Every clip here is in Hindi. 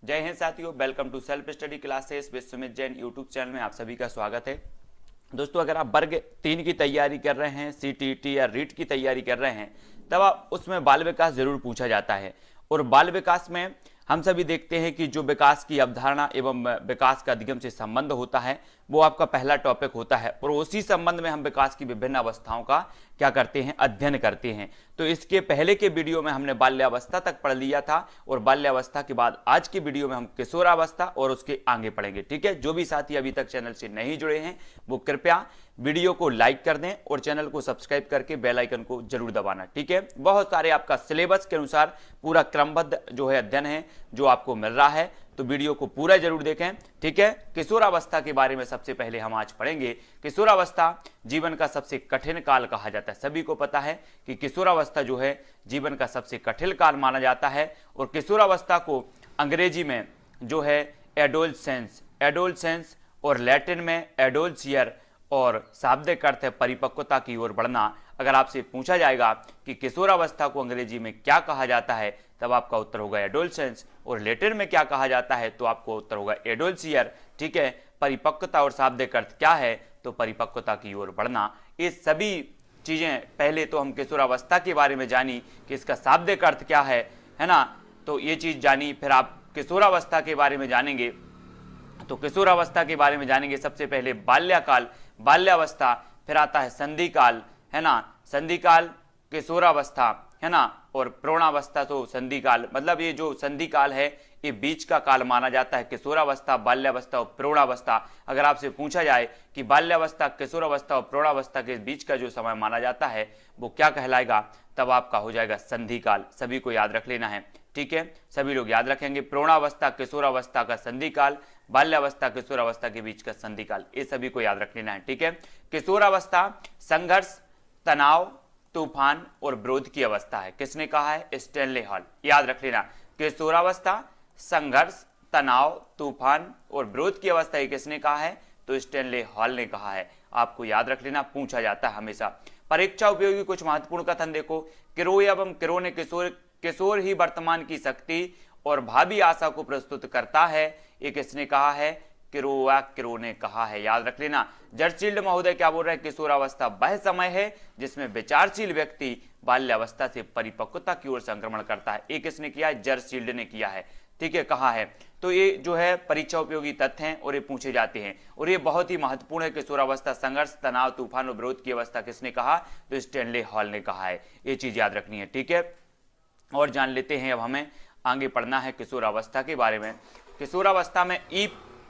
जय हिंद साथियों, welcome to self study classes with Sumit Jain YouTube channel में आप सभी का स्वागत है। दोस्तों, अगर आप वर्ग 3 की तैयारी कर रहे हैं, सीटीईटी या रीट की तैयारी कर रहे हैं, तब आप उसमें बाल विकास जरूर पूछा जाता है। और बाल विकास में हम सभी देखते हैं कि जो विकास की अवधारणा एवं विकास का अधिगम से संबंध होता है वो आपका पहला टॉपिक होता है, और उसी संबंध में हम विकास की विभिन्न अवस्थाओं का क्या करते हैं, अध्ययन करते हैं। तो इसके पहले के वीडियो में हमने बाल्यावस्था तक पढ़ लिया था, और बाल्यावस्था के बाद आज की वीडियो में हम किशोरावस्था और उसके आगे पढ़ेंगे। ठीक है, जो भी साथी अभी तक चैनल से नहीं जुड़े हैं वो कृपया वीडियो को लाइक कर दें और चैनल को सब्सक्राइब करके बेल आइकन को जरूर दबाना। ठीक है, बहुत सारे आपका सिलेबस के अनुसार पूरा क्रमबद्ध जो है अध्ययन है जो आपको मिल रहा है, तो वीडियो को पूरा जरूर देखें। ठीक है, किशोरावस्था के बारे में सबसे पहले हम आज पढ़ेंगे। किशोरावस्था जीवन का सबसे कठिन काल कहा जाता है। सभी को पता है कि किशोरावस्था जो है जीवन का सबसे कठिन काल माना जाता है, और किशोरावस्था को अंग्रेजी में जो है एडोलसेंस और लैटिन में एडोल्सियर, और शाब्दिक अर्थ है परिपक्वता की ओर बढ़ना। अगर आपसे पूछा जाएगा कि किशोरावस्था को अंग्रेजी में क्या कहा जाता है, तब आपका उत्तर होगा एडोलसेंस, और लैटिन में क्या कहा जाता है तो आपको उत्तर होगा एडोल्सियर। ठीक है, परिपक्वता और शाब्दिक अर्थ क्या है, तो परिपक्वता की ओर बढ़ना। ये सभी चीजें पहले तो हम किशोरावस्था के बारे में जानी कि इसका शाब्दिक अर्थ क्या है ना, तो ये चीज जानी, फिर आप किशोरावस्था के बारे में जानेंगे। तो किशोरावस्था के बारे में जानेंगे सबसे पहले बाल्यकाल, बाल्यावस्था, फिर आता है संधि काल, है ना, संधि काल, किशोरावस्था, है ना, और प्रौढ़ावस्था। तो संधि काल मतलब ये जो संधि काल है ये बीच का काल माना जाता है। किशोरावस्था, बाल्यावस्था और प्रौढ़ावस्था, अगर आपसे पूछा जाए कि बाल्यावस्था, किशोरावस्था और प्रौढ़ावस्था के बीच का जो समय माना जाता है वो क्या कहलाएगा, तब आपका हो जाएगा संधि काल। सभी को याद रख लेना है। ठीक है, सभी लोग याद रखेंगे, प्रौढ़ावस्था किशोरावस्था का संधि काल, बाल्यावस्था किशोरावस्था के बीच का संधि काल, ये सभी को याद रख लेना है। ठीक है, किशोरावस्था संघर्ष, तनाव, तूफान और विरोध की अवस्था है। किसने कहा है? Stanley hall. याद रख लेना, किशोरावस्था संघर्ष, तनाव, तूफान और विरोध की अवस्था है, किसने कहा है? तो स्टैनले हॉल ने कहा है। आपको याद रख लेना, पूछा जाता है हमेशा। परीक्षा उपयोगी कुछ महत्वपूर्ण कथन देखो। किरो एवं किरो ने किशोर ही वर्तमान की शक्ति और भावी आशा को प्रस्तुत करता है, ये किसने कहा है? किरो ने कहा है। याद रख लेना। जर्सील्ड महोदय क्या बोल रहे हैं? किशोरावस्था वह समय है जिसमें विचारशील व्यक्ति बाल्यावस्था से परिपक्वता की ओर संक्रमण करता है। ये किसने किया है? जर्सील्ड ने किया है। ठीक है, कहा है। तो ये जो है परीक्षा उपयोगी तथ्य हैं और ये पूछे जाते हैं, और ये बहुत ही महत्वपूर्ण है। किशोरावस्था संघर्ष, तनाव, तूफान और विरोध की अवस्था किसने कहा? तो स्टैनले हॉल ने कहा है। ये चीज याद रखनी है। ठीक है, और जान लेते हैं, अब हमें आगे पढ़ना है किशोरावस्था के बारे में। किशोरावस्था में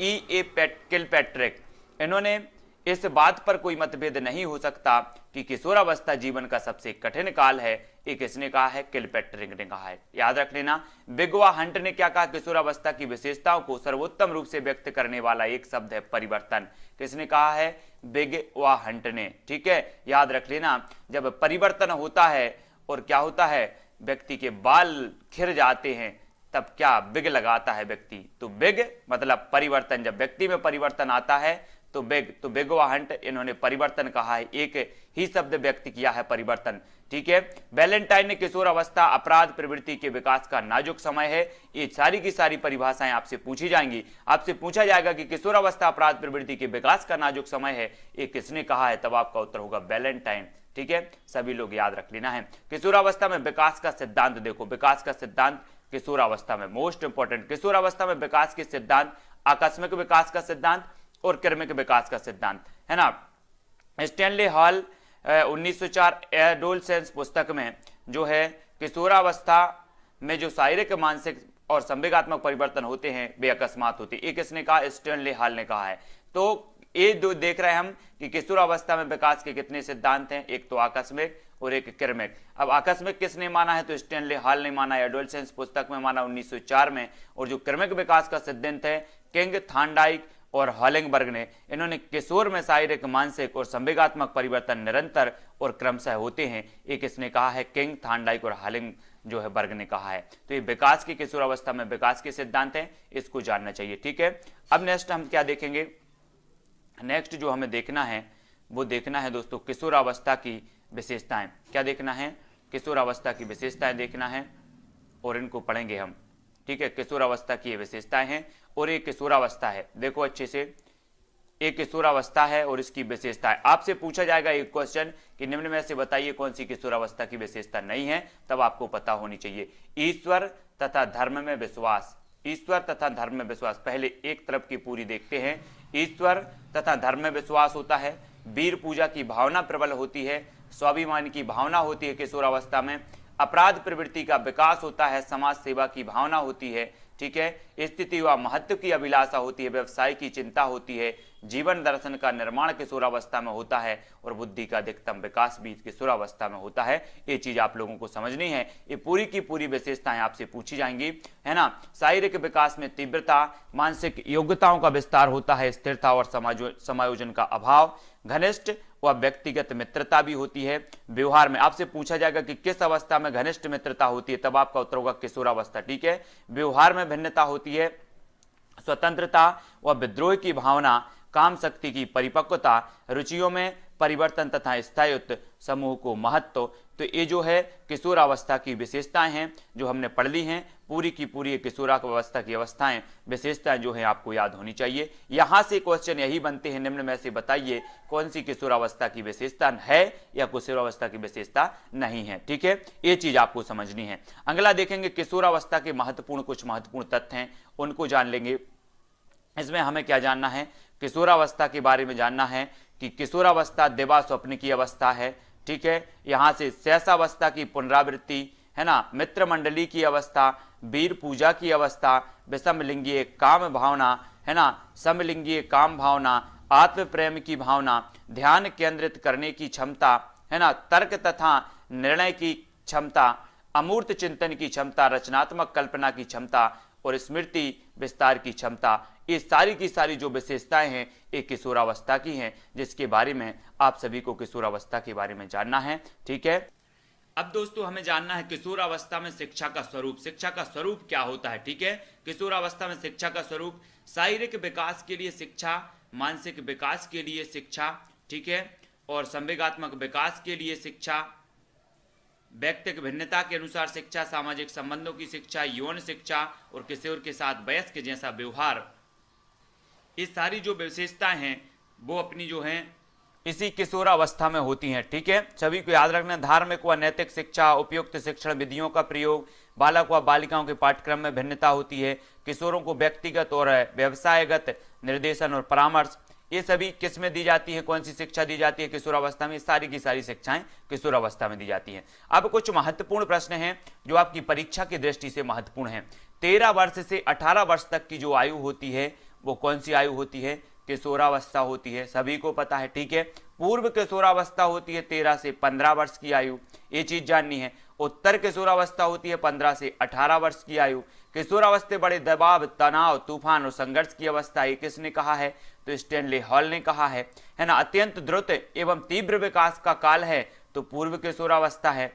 किलपैट्रिक, इन्होंने इस बात पर कोई मतभेद नहीं हो सकता कि किशोरावस्था जीवन का सबसे कठिन काल है, ये किसने कहा है? किलपैट्रिक ने कहा है। याद रख लेना। बिगवा हंट ने क्या कहा? किशोरावस्था की विशेषताओं को सर्वोत्तम रूप से व्यक्त करने वाला एक शब्द है परिवर्तन। किसने कहा है? बिगवा हंट ने। ठीक है, याद रख लेना। जब परिवर्तन होता है और क्या होता है, व्यक्ति के बाल खिर जाते हैं, तब क्या बिग लगाता है व्यक्ति, तो बिग मतलब परिवर्तन। जब व्यक्ति में परिवर्तन आता है तो बिग, तो बिगवा हंट इन्होंने परिवर्तन कहा है, एक ही शब्द व्यक्त किया है, परिवर्तन। ठीक है, वैलेंटाइन ने किशोरावस्था अपराध प्रवृत्ति के विकास का नाजुक समय है। ये सारी की सारी परिभाषाएं आपसे पूछी जाएंगी। आपसे पूछा जाएगा कि किशोरावस्था अपराध प्रवृत्ति के विकास का नाजुक समय है, ये किसने कहा है, तब आपका उत्तर होगा वैलेंटाइन। ठीक है, सभी लोग याद रख लेना है। किशोरावस्था में विकास का सिद्धांत देखो। विकास का सिद्धांत किशोरावस्था में मोस्ट इंपॉर्टेंट। किशोरावस्था में विकास के सिद्धांत, आकस्मिक विकास का सिद्धांत और क्रमिक विकास का सिद्धांत, है ना। स्टैनले हॉल 1904 एडोलसेंस पुस्तक में जो है किशोरावस्था में जो शारीरिक, मानसिक और संवेगात्मक परिवर्तन होते हैं वे अकस्मात होते हैं, ये किसने कहा? स्टैनले हॉल ने कहा है। तो ये दो देख रहे हैं हम कि किशोरावस्था में विकास के कितने सिद्धांत हैं, एक तो आकस्मिक और एक क्रमिक। अब आकस्मिक किसने माना है? तो स्टैनले हॉल ने माना, एडोलसेंस पुस्तक में माना 1904 में। और जो क्रमिक विकास का सिद्धांत है किंग, थांडाइक और हॉलिंगबर्ग ने, इन्होंने किशोर में शारीरिक, मानसिक और संवेगात्मक परिवर्तन निरंतर और क्रमशः होते हैं, ये किसने कहा है? किंग, थांडाइक और हॉलिंग जो है वर्ग ने कहा है। तो ये विकास की, किशोरावस्था में विकास के सिद्धांत हैं, इसको जानना चाहिए। ठीक है, अब नेक्स्ट हम क्या देखेंगे? नेक्स्ट जो हमें देखना है वो देखना है दोस्तों किशोरावस्था की विशेषताएं। क्या देखना है? किशोरावस्था की विशेषताएं देखना है, और इनको पढ़ेंगे हम। ठीक है, किशोरावस्था की ये विशेषताएं हैं और ये किशोरावस्था है। देखो अच्छे से, एक किशोरावस्था है और इसकी विशेषता है। आपसे पूछा जाएगा एक क्वेश्चन कि निम्न में से बताइए कौन सी किशोरावस्था की विशेषता नहीं है, तब आपको पता होनी चाहिए। ईश्वर तथा धर्म में विश्वास, ईश्वर तथा धर्म में विश्वास। पहले एक तरफ की पूरी देखते हैं। ईश्वर तथा धर्म में विश्वास होता है, वीर पूजा की भावना प्रबल होती है, स्वाभिमान की भावना होती है किशोरावस्था में, अपराध प्रवृत्ति का विकास होता है, समाज सेवा की भावना होती है, ठीक है, स्थिति व महत्व की अभिलाषा होती है, व्यवसाय की चिंता होती है, जीवन दर्शन का निर्माण किशोरावस्था में होता है और बुद्धि का अधिकतम विकास भी किशोरावस्था में होता है। ये चीज आप लोगों को समझनी है। ये पूरी की पूरी विशेषताएं आपसे पूछी जाएंगी, है ना। शारीरिक विकास में तीव्रता, मानसिक योग्यताओं का विस्तार होता है, स्थिरता और समायोजन का अभाव, घनिष्ठ व व्यक्तिगत मित्रता भी होती है। व्यवहार में आपसे पूछा जाएगा कि किस अवस्था में घनिष्ठ मित्रता होती है, तब आपका उत्तर होगा किशोरावस्था, ठीक है। व्यवहार में भिन्नता होती है, स्वतंत्रता व विद्रोह की भावना, काम शक्ति की परिपक्वता, रुचियों में परिवर्तन तथा स्थायित्व, समूह को महत्व। तो ये जो है किशोरावस्था की विशेषताएं हैं जो हमने पढ़ ली हैं। पूरी की पूरी किशोरावस्था की अवस्थाएं, विशेषताएं जो है आपको याद होनी चाहिए। यहां से क्वेश्चन यही बनते हैं, निम्न में से बताइए कौन सी किशोरावस्था की विशेषता है या किशोरावस्था की विशेषता नहीं है, ठीक है। ये चीज आपको समझनी है। अगला देखेंगे किशोरावस्था के महत्वपूर्ण कुछ महत्वपूर्ण तथ्य हैं, उनको जान लेंगे। इसमें हमें क्या जानना है, किशोरावस्था के बारे में जानना है कि किशोरावस्था दिवा स्वप्न की अवस्था है, ठीक है। यहाँ से शैशवावस्था की पुनरावृत्ति, है ना, मित्र मंडली की अवस्था, वीर पूजा की अवस्था, विषमलिंगीय काम भावना, है ना, समलिंगीय काम भावना, आत्म प्रेम की भावना, ध्यान केंद्रित करने की क्षमता, है ना, तर्क तथा निर्णय की क्षमता, अमूर्त चिंतन की क्षमता, रचनात्मक कल्पना की क्षमता और स्मृति विस्तार की क्षमता। ये सारी की सारी जो विशेषताएं हैं ये किशोरावस्था की हैं, जिसके बारे में आप सभी को किशोरावस्था के बारे में जानना है, ठीक है। अब दोस्तों हमें जानना है किशोरावस्था में शिक्षा का स्वरूप। शिक्षा का स्वरूप क्या होता है, ठीक है। किशोरावस्था में शिक्षा का स्वरूप शारीरिक विकास के लिए शिक्षा, मानसिक विकास के लिए शिक्षा, ठीक है, और संवेगात्मक विकास के लिए शिक्षा, व्यक्तिगत भिन्नता के अनुसार शिक्षा, सामाजिक संबंधों की शिक्षा, यौन शिक्षा और किशोर के साथ वयस्क जैसा व्यवहार। ये सारी जो विशेषताएं हैं वो अपनी जो हैं इसी किशोरावस्था में होती हैं, ठीक है। सभी को याद रखना, धार्मिक व नैतिक शिक्षा, उपयुक्त शिक्षण विधियों का प्रयोग, बालक व बालिकाओं के पाठ्यक्रम में भिन्नता होती है, किशोरों को व्यक्तिगत और व्यवसायगत निर्देशन और परामर्श, ये सभी किस में दी जाती है, कौन सी शिक्षा दी जाती है किशोरावस्था में, सारी की सारी शिक्षाएं किशोरावस्था में दी जाती हैं। अब कुछ महत्वपूर्ण प्रश्न हैं जो आपकी परीक्षा की दृष्टि से महत्वपूर्ण हैं। 13 वर्ष से 18 वर्ष तक की जो आयु होती है वो कौन सी आयु होती है, किशोरावस्था होती है, सभी को पता है, ठीक है। पूर्व किशोरावस्था होती है 13 से 15 वर्ष की आयु, ये चीज जाननी है। उत्तर किशोरावस्था होती है 15 से 18 वर्ष की आयु। किशोरावस्था बड़े दबाव, तनाव, तूफान और संघर्ष की अवस्था, ये किसने कहा है, तो स्टैनली हॉल ने कहा है ना। अत्यंत द्रुत एवं तीव्र विकास का काल है तो पूर्व किशोरावस्था है,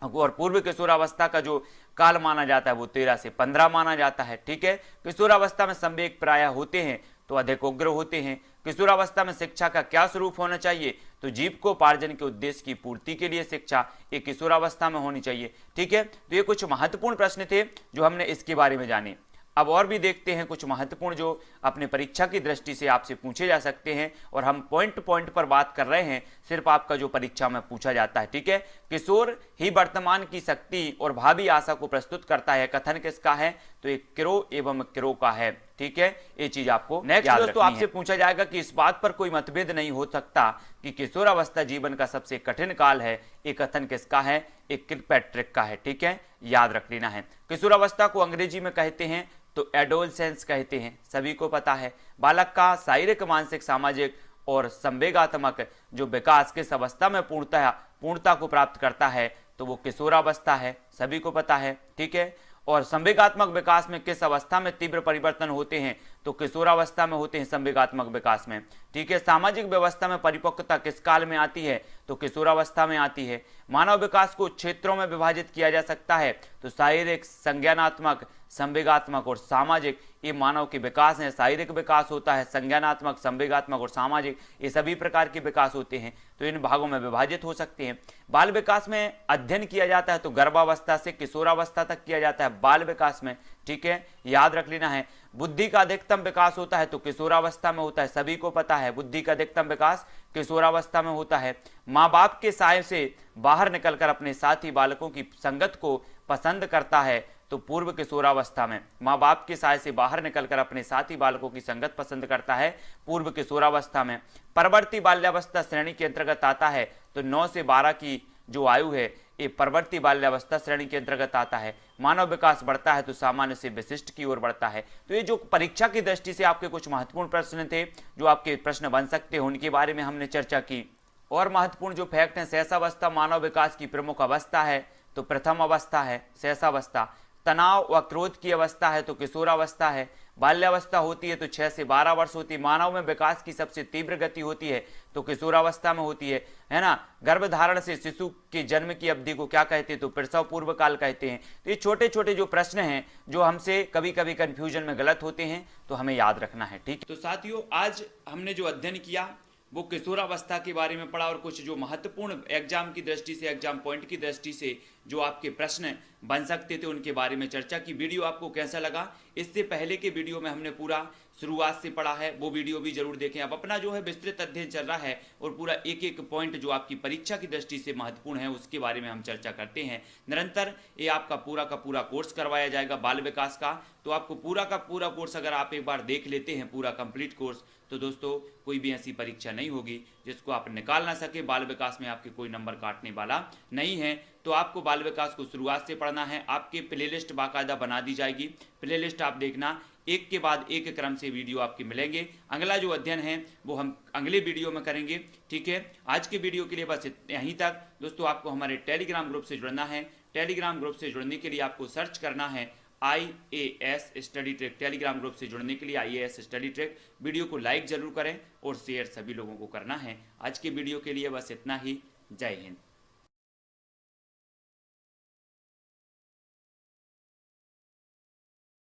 और पूर्व किशोरावस्था का जो काल माना जाता है वो 13 से 15 माना जाता है, ठीक है। किशोरावस्था में संवेग प्रायः होते हैं तो अधिक उग्र होते हैं। किशोरावस्था में शिक्षा का क्या स्वरूप होना चाहिए, तो जीविकोपार्जन के उद्देश्य की पूर्ति के लिए शिक्षा एक किशोरावस्था में होनी चाहिए, ठीक है। तो ये कुछ महत्वपूर्ण प्रश्न थे जो हमने इसके बारे में जाने। अब और भी देखते हैं कुछ महत्वपूर्ण जो अपने परीक्षा की दृष्टि से आपसे पूछे जा सकते हैं, और हम पॉइंट पॉइंट पर बात कर रहे हैं, सिर्फ आपका जो परीक्षा में पूछा जाता है, ठीक है। किशोर ही वर्तमान की शक्ति और भावी आशा को प्रस्तुत करता है, कथन किसका है, तो एक क्रो एवं क्रो का है, ठीक है। ये चीज आपको नेक्स्ट दोस्तों आपसे पूछा जाएगा कि इस बात पर कोई मतभेद नहीं हो सकता कि किशोरावस्था जीवन का सबसे कठिन काल है, ये कथन किसका है, एक किलपैट्रिक का है, ठीक है, याद रख लेना है। किशोरावस्था को अंग्रेजी में कहते हैं तो एडोलसेंस कहते हैं, सभी को पता है। बालक का शारीरिक, मानसिक, सामाजिक और संवेगात्मक जो विकास किस अवस्था में पूर्णता को प्राप्त करता है तो वो किशोरावस्था है, सभी को पता है, ठीक है। और संवेगात्मक विकास में किस अवस्था में तीव्र परिवर्तन होते हैं, तो किशोरावस्था में होते हैं, संवेगात्मक विकास में, ठीक है। सामाजिक व्यवस्था में परिपक्वता किस काल में आती है, तो किशोरावस्था में आती है। मानव विकास को क्षेत्रों में विभाजित किया जा सकता है, तो शारीरिक, संज्ञानात्मक, संवेगात्मक और सामाजिक, ये मानव के विकास हैं। शारीरिक विकास होता है, संज्ञानात्मक, संवेगात्मक और सामाजिक, ये सभी प्रकार के विकास होते हैं, तो इन भागों में विभाजित हो सकते हैं। बाल विकास में अध्ययन किया जाता है तो गर्भावस्था से किशोरावस्था तक किया जाता है बाल विकास में, ठीक है, याद रख लेना है। बुद्धि का अधिकतम विकास होता है तो किशोरावस्था में होता है, सभी को पता है बुद्धि का अधिकतम विकास किशोरावस्था में होता है। माँ बाप के साय से बाहर निकलकर अपने साथी बालकों की संगत को पसंद करता है तो पूर्व किशोरावस्था में। माँ बाप के साय से बाहर निकलकर अपने साथी बालकों की संगत पसंद करता है पूर्व किशोरावस्था में। परवर्ती बाल्यावस्था श्रेणी के अंतर्गत आता है तो 9 से 12 की जो आयु है ये परवर्ती बाल्यावस्था श्रेणी के अंतर्गत आता है। मानव विकास बढ़ता है तो सामान्य से विशिष्ट की ओर बढ़ता है। तो ये जो परीक्षा की दृष्टि से आपके कुछ महत्वपूर्ण प्रश्न थे जो आपके प्रश्न बन सकते हैं उनके बारे में हमने चर्चा की। और महत्वपूर्ण जो फैक्ट है, शैशवावस्था मानव विकास की प्रमुख अवस्था है तो प्रथम अवस्था है शैशवावस्था। तनाव व क्रोध की अवस्था है तो किशोरावस्था है। बाल्यावस्था होती है तो 6 से 12 वर्ष होती है। मानव में विकास की सबसे तीव्र गति होती है तो किशोरावस्था में होती है ना। गर्भधारण से शिशु के जन्म की अवधि को क्या कहते हैं तो प्रसव पूर्व काल कहते हैं। तो ये छोटे छोटे जो प्रश्न हैं जो हमसे कभी कभी कंफ्यूजन में गलत होते हैं तो हमें याद रखना है, ठीक। तो साथियों, आज हमने जो अध्ययन किया वो किशोरावस्था के बारे में पढ़ा और कुछ जो महत्वपूर्ण एग्जाम की दृष्टि से, एग्जाम पॉइंट की दृष्टि से जो आपके प्रश्न बन सकते थे उनके बारे में चर्चा की। वीडियो आपको कैसा लगा? इससे पहले के वीडियो में हमने पूरा शुरुआत से पढ़ा है, वो वीडियो भी जरूर देखें। अब अपना जो है विस्तृत अध्ययन चल रहा है और पूरा एक एक पॉइंट जो आपकी परीक्षा की दृष्टि से महत्वपूर्ण है उसके बारे में हम चर्चा करते हैं निरंतर। ये आपका पूरा का पूरा कोर्स करवाया जाएगा बाल विकास का। तो आपको पूरा का पूरा कोर्स अगर आप एक बार देख लेते हैं, पूरा कंप्लीट कोर्स, तो दोस्तों कोई भी ऐसी परीक्षा नहीं होगी जिसको आप निकाल ना सके। बाल विकास में आपके कोई नंबर काटने वाला नहीं है। तो आपको बाल विकास को शुरुआत से पढ़ना है। आपकी प्लेलिस्ट बाकायदा बना दी जाएगी, प्लेलिस्ट आप देखना, एक के बाद एक क्रम से वीडियो आपके मिलेंगे। अगला जो अध्ययन है वो हम अगले वीडियो में करेंगे, ठीक है। आज के वीडियो के लिए बस यहीं तक दोस्तों। आपको हमारे टेलीग्राम ग्रुप से जुड़ना है। टेलीग्राम ग्रुप से जुड़ने के लिए आपको सर्च करना है IAS study track. Telegram group से जुड़ने के लिए IAS स्टडी ट्रैक। वीडियो को लाइक जरूर करें और शेयर सभी लोगों को करना है। आज के वीडियो के लिए बस इतना ही। जय हिंद।